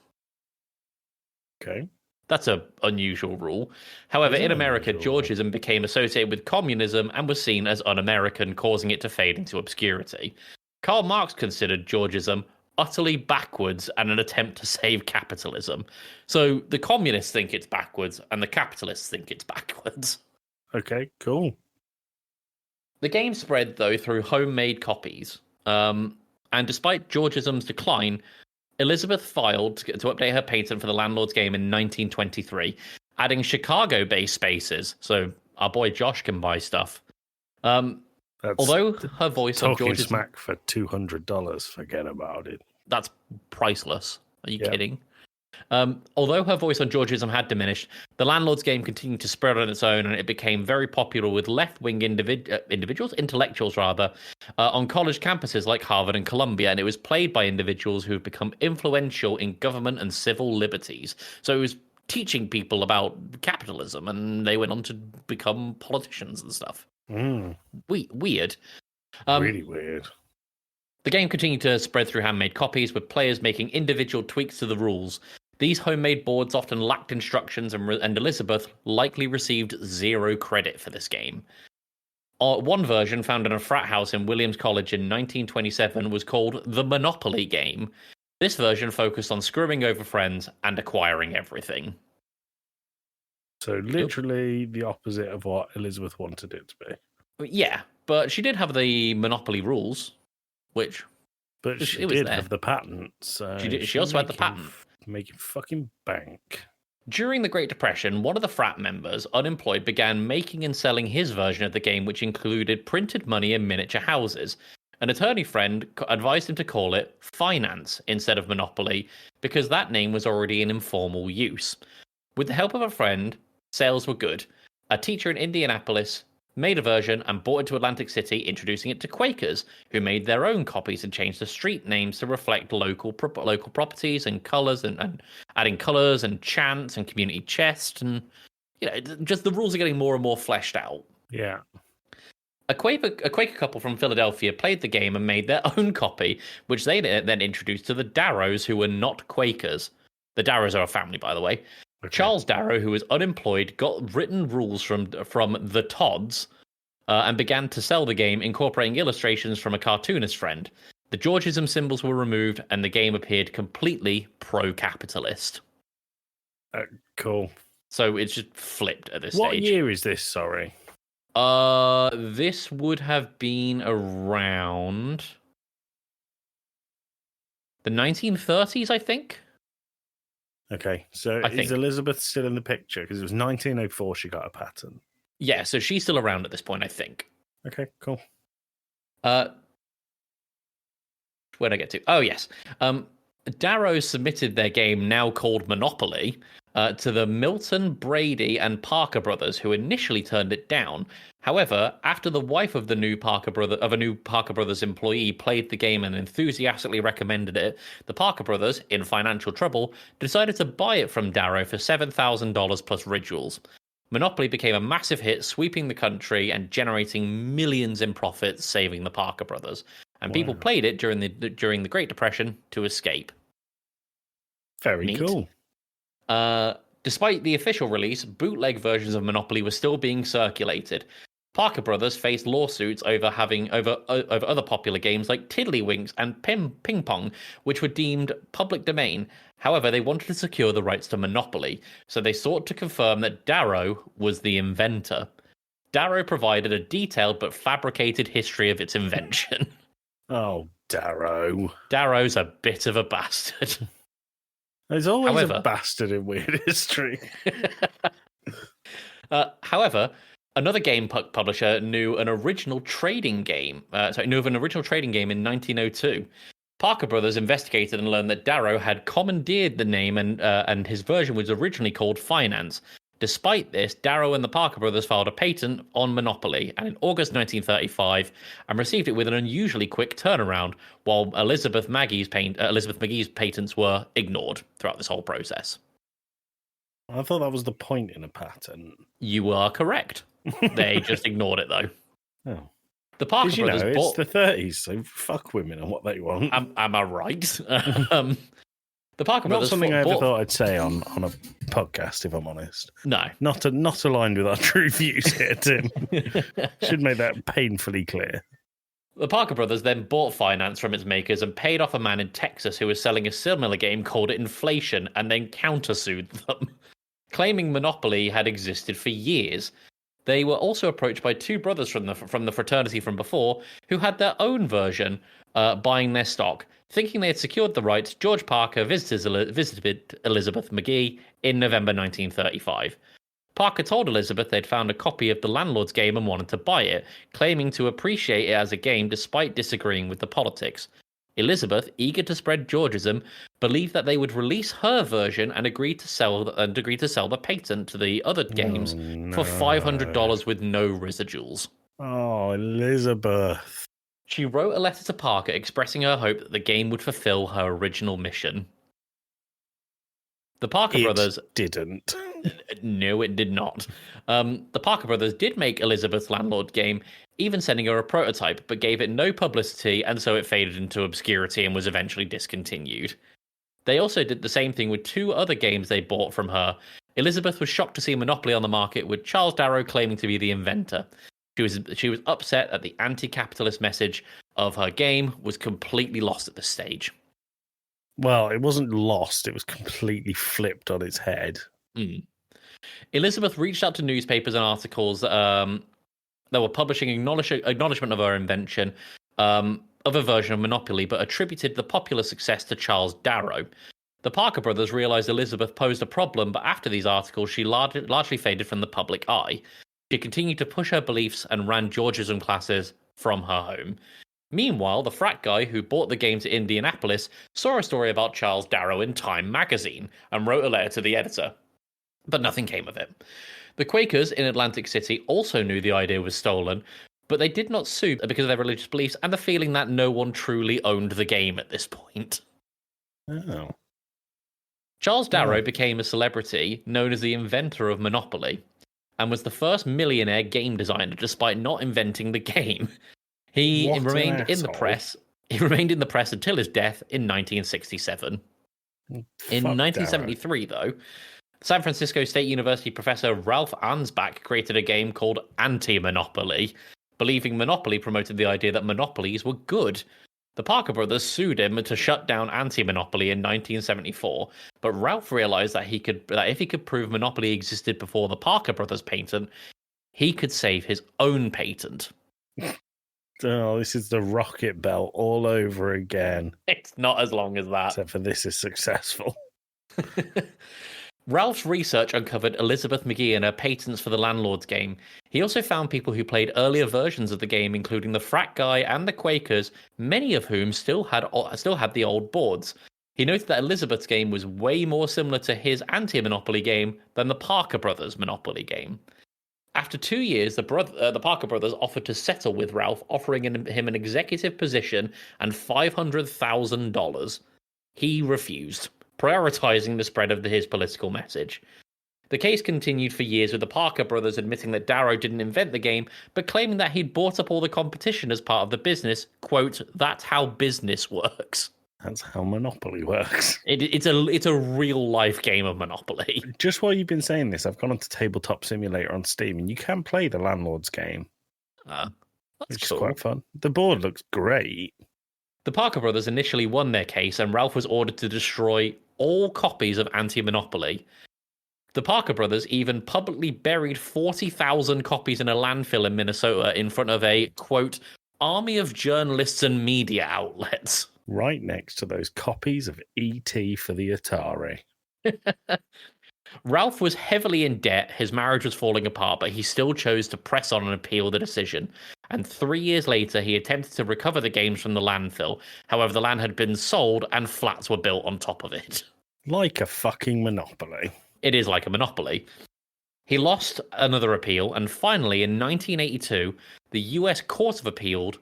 Okay. That's an unusual rule. However, in America, Georgism became associated with communism and was seen as un-American, causing it to fade into obscurity. Karl Marx considered Georgism utterly backwards and an attempt to save capitalism. So the communists think it's backwards and the capitalists think it's backwards. Okay, cool. The game spread, though, through homemade copies. And despite Georgism's decline, Elizabeth filed to update her patent for the Landlord's Game in 1923, adding Chicago-based spaces, so our boy Josh can buy stuff. Although her voice on talking Georgism... smack for $200, forget about it. That's priceless. Are you kidding? Although her voice on Georgism had diminished, the Landlord's Game continued to spread on its own, and it became very popular with left-wing intellectuals, on college campuses like Harvard and Columbia, and it was played by individuals who have become influential in government and civil liberties. So it was teaching people about capitalism, and they went on to become politicians and stuff. Weird. Really weird. The game continued to spread through handmade copies, with players making individual tweaks to the rules. These homemade boards often lacked instructions, and Elizabeth likely received 0 credit for this game. One version, found in a frat house in Williams College in 1927, was called the Monopoly Game. This version focused on screwing over friends and acquiring everything. So literally the opposite of what Elizabeth wanted it to be. Yeah, but she did have the Monopoly rules, which... But she did have the patent, so... She also had the patent. Making fucking bank. During the Great Depression, one of the frat members, unemployed, began making and selling his version of the game, which included printed money and miniature houses. An attorney friend advised him to call it Finance instead of Monopoly, because that name was already in informal use. With the help of a friend, sales were good. A teacher in Indianapolis made a version and brought it to Atlantic City, introducing it to Quakers, who made their own copies and changed the street names to reflect local properties and colours, and adding colours and chants and community chest, and just the rules are getting more and more fleshed out. Yeah. A Quaker couple from Philadelphia played the game and made their own copy, which they then introduced to the Darrows, who were not Quakers. The Darrows are a family, by the way. Okay. Charles Darrow, who was unemployed, got written rules from the Todds and began to sell the game, incorporating illustrations from a cartoonist friend. The Georgism symbols were removed, and the game appeared completely pro-capitalist. Cool. So it's just flipped at this stage. What year is this, sorry? This would have been around the 1930s, I think. Okay, so is Elizabeth still in the picture? Because it was 1904 she got a patent. Yeah, so she's still around at this point, I think. Okay, cool. Where'd I get to? Oh, yes. Darrow submitted their game, now called Monopoly, to the Milton, Brady, and Parker brothers, who initially turned it down. However, after the wife of a new Parker Brothers employee played the game and enthusiastically recommended it, the Parker brothers, in financial trouble, decided to buy it from Darrow for $7,000 plus residuals. Monopoly became a massive hit, sweeping the country and generating millions in profits, saving the Parker brothers. And people played it during the Great Depression to escape. Very Neat. cool. Despite the official release, bootleg versions of Monopoly were still being circulated. Parker Brothers faced lawsuits over other popular games like Tiddlywinks and Ping Pong, which were deemed public domain. However, they wanted to secure the rights to Monopoly, so they sought to confirm that Darrow was the inventor. Darrow provided a detailed but fabricated history of its invention. Oh, Darrow. Darrow's a bit of a bastard. There's always a bastard in weird history. However, another game publisher knew of an original trading game in 1902. Parker Brothers investigated and learned that Darrow had commandeered the name and his version was originally called Finance. Despite this, Darrow and the Parker Brothers filed a patent on Monopoly and in August 1935 and received it with an unusually quick turnaround, while Elizabeth McGee's patents were ignored throughout this whole process. I thought that was the point in a patent. You are correct. They just ignored it, though. Oh. The Parker Brothers it's the 30s, so fuck women and what they want. Am I right? The Parker Not Brothers something I ever thought I'd say on a podcast, if I'm honest. No. Not aligned with our true views here, Tim. Should make that painfully clear. The Parker Brothers then bought Finance from its makers and paid off a man in Texas who was selling a similar game called Inflation and then countersued them, claiming Monopoly had existed for years. They were also approached by two brothers from the fraternity from before who had their own version, buying their stock. Thinking they had secured the rights, George Parker visited Elizabeth McGee in November 1935. Parker told Elizabeth they'd found a copy of the Landlord's Game and wanted to buy it, claiming to appreciate it as a game despite disagreeing with the politics. Elizabeth, eager to spread Georgism, believed that they would release her version and agreed to sell the patent to the other games for $500 with no residuals. Oh, Elizabeth. She wrote a letter to Parker expressing her hope that the game would fulfill her original mission. The Parker brothers didn't. No, it did not. The Parker brothers did make Elizabeth's Landlord Game, even sending her a prototype, but gave it no publicity, and so it faded into obscurity and was eventually discontinued. They also did the same thing with two other games they bought from her. Elizabeth was shocked to see Monopoly on the market, with Charles Darrow claiming to be the inventor. She was upset that the anti-capitalist message of her game was completely lost at this stage. Well, it wasn't lost. It was completely flipped on its head. Elizabeth reached out to newspapers and articles that were publishing acknowledgement of her invention of a version of Monopoly, but attributed the popular success to Charles Darrow. The Parker brothers realized Elizabeth posed a problem, but after these articles, she largely faded from the public eye. She continued to push her beliefs and ran Georgism classes from her home. Meanwhile, the frat guy who bought the game to Indianapolis saw a story about Charles Darrow in Time magazine and wrote a letter to the editor. But nothing came of it. The Quakers in Atlantic City also knew the idea was stolen, but they did not sue because of their religious beliefs and the feeling that no one truly owned the game at this point. Oh. Charles Darrow became a celebrity known as the inventor of Monopoly and was the first millionaire game designer despite not inventing the game. He remained in the press. He remained in the press until his death in 1967. In 1973, though, San Francisco State University professor Ralph Ansbach created a game called Anti-Monopoly, believing Monopoly promoted the idea that monopolies were good. The Parker brothers sued him to shut down Anti-Monopoly in 1974, but Ralph realized that if he could prove Monopoly existed before the Parker brothers' patent, he could save his own patent. Oh, this is the rocket belt all over again. It's not as long as that. Except for this is successful. Ralph's research uncovered Elizabeth McGee and her patents for the Landlord's Game. He also found people who played earlier versions of the game, including the frat guy and the Quakers, many of whom still had the old boards. He noted that Elizabeth's game was way more similar to his anti-Monopoly game than the Parker Brothers Monopoly game. After 2 years, the Parker brothers offered to settle with Ralph, offering him an executive position and $500,000. He refused, prioritizing the spread of his political message. The case continued for years, with the Parker brothers admitting that Darrow didn't invent the game, but claiming that he'd bought up all the competition as part of the business. Quote, "That's how business works." That's how Monopoly works. It's a real life game of Monopoly. Just while you've been saying this, I've gone onto Tabletop Simulator on Steam, and you can play the Landlord's game, which cool. is quite fun. The board looks great. The Parker brothers initially won their case, and Ralph was ordered to destroy all copies of Anti-Monopoly. The Parker brothers even publicly buried 40,000 copies in a landfill in Minnesota in front of a, quote, army of journalists and media outlets. Right next to those copies of E.T. for the Atari. Ralph was heavily in debt, his marriage was falling apart, but he still chose to press on and appeal the decision. And 3 years later, he attempted to recover the games from the landfill. However, the land had been sold and flats were built on top of it. Like a fucking Monopoly. It is like a Monopoly. He lost another appeal, and finally, in 1982, the U.S. Court of Appeals,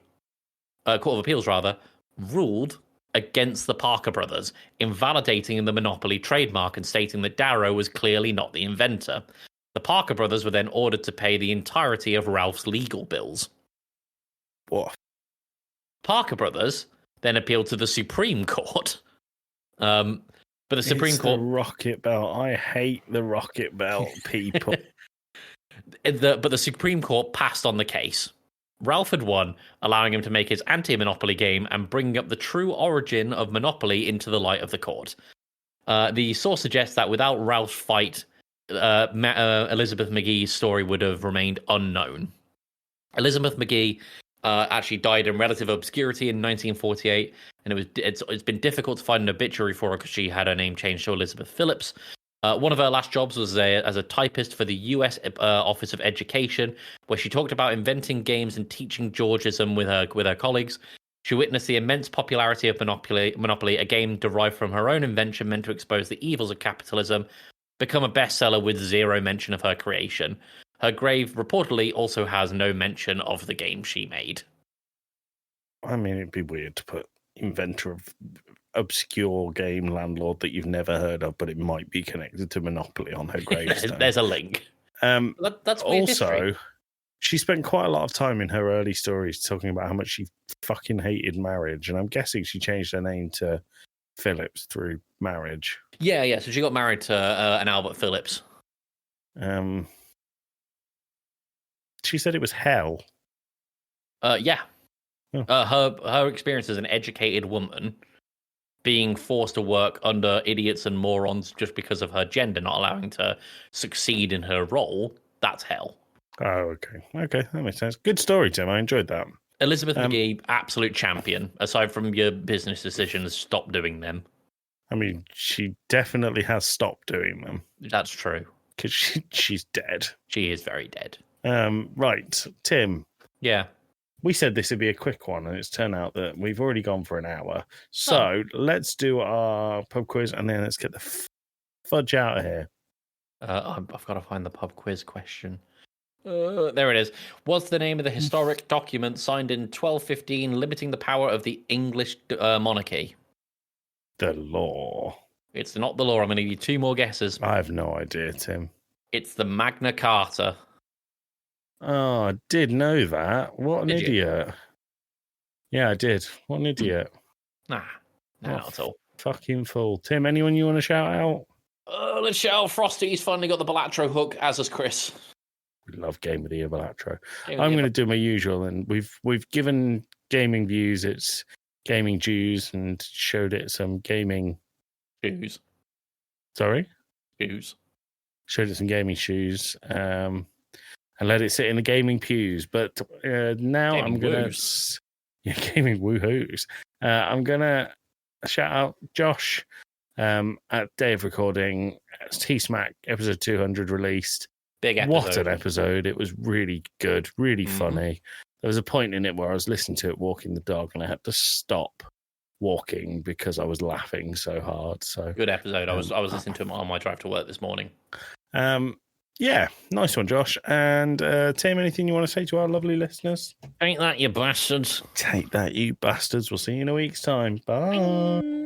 ruled against the Parker brothers, invalidating the Monopoly trademark and stating that Darrow was clearly not the inventor. The Parker brothers were then ordered to pay the entirety of Ralph's legal bills. What? Parker brothers then appealed to the Supreme Court. But the Supreme Court... the Rocket Belt. I hate the Rocket Belt people. But the Supreme Court passed on the case. Ralph had won, allowing him to make his anti-Monopoly game and bringing up the true origin of Monopoly into the light of the court. The source suggests that without Ralph's fight, Elizabeth McGee's story would have remained unknown. Elizabeth McGee actually died in relative obscurity in 1948, and it's been difficult to find an obituary for her because she had her name changed to Elizabeth Phillips. One of her last jobs was as a typist for the U.S. Office of Education, where she talked about inventing games and teaching Georgism with her colleagues. She witnessed the immense popularity of Monopoly, a game derived from her own invention meant to expose the evils of capitalism, become a bestseller with zero mention of her creation. Her grave reportedly also has no mention of the game she made. I mean, it'd be weird to put inventor of obscure game landlord that you've never heard of, but it might be connected to Monopoly on her gravestone. There's a link. That's weird also history. She spent quite a lot of time in her early stories talking about how much she fucking hated marriage, and I'm guessing she changed her name to Phillips through marriage. Yeah. So she got married to an Albert Phillips. She said it was hell. Yeah. Oh. Her experience as an educated woman being forced to work under idiots and morons just because of her gender, not allowing to succeed in her role, that's hell. Oh, okay. Okay, that makes sense. Good story, Tim. I enjoyed that. Elizabeth McGee, absolute champion. Aside from your business decisions, stop doing them. I mean, she definitely has stopped doing them. That's true. Because she's dead. She is very dead. Right, Tim. Yeah. We said this would be a quick one, and it's turned out that we've already gone for an hour. So let's do our pub quiz, and then let's get the fudge out of here. I've got to find the pub quiz question. There it is. What's the name of the historic document signed in 1215 limiting the power of the English monarchy? The law. It's not the law. I'm going to give you 2 more guesses. I have no idea, Tim. It's the Magna Carta. Oh, I did know that. What an idiot. Yeah, I did. What an idiot. Nah, not at all. Fucking fool. Tim, anyone you want to shout out? Let's shout out Frosty's finally got the Balatro hook, as has Chris. We love Game of the Year Balatro. I'm going to do my usual, and we've given gaming views its gaming dues and showed it some gaming shoes. Sorry? Shoes. Showed it some gaming shoes. And let it sit in the gaming pews. But now gaming I'm going to... Yeah, gaming woohoos. I'm going to shout out Josh at day of recording. T-Smack episode 200 released. Big episode. What an episode. It was really good, really funny. There was a point in it where I was listening to it walking the dog and I had to stop walking because I was laughing so hard. So Good episode. I was listening to him on my drive to work this morning. Yeah, nice one, Josh. And Tim, anything you want to say to our lovely listeners? Ain't that, you bastards? Take that, you bastards. We'll see you in a week's time. Bye.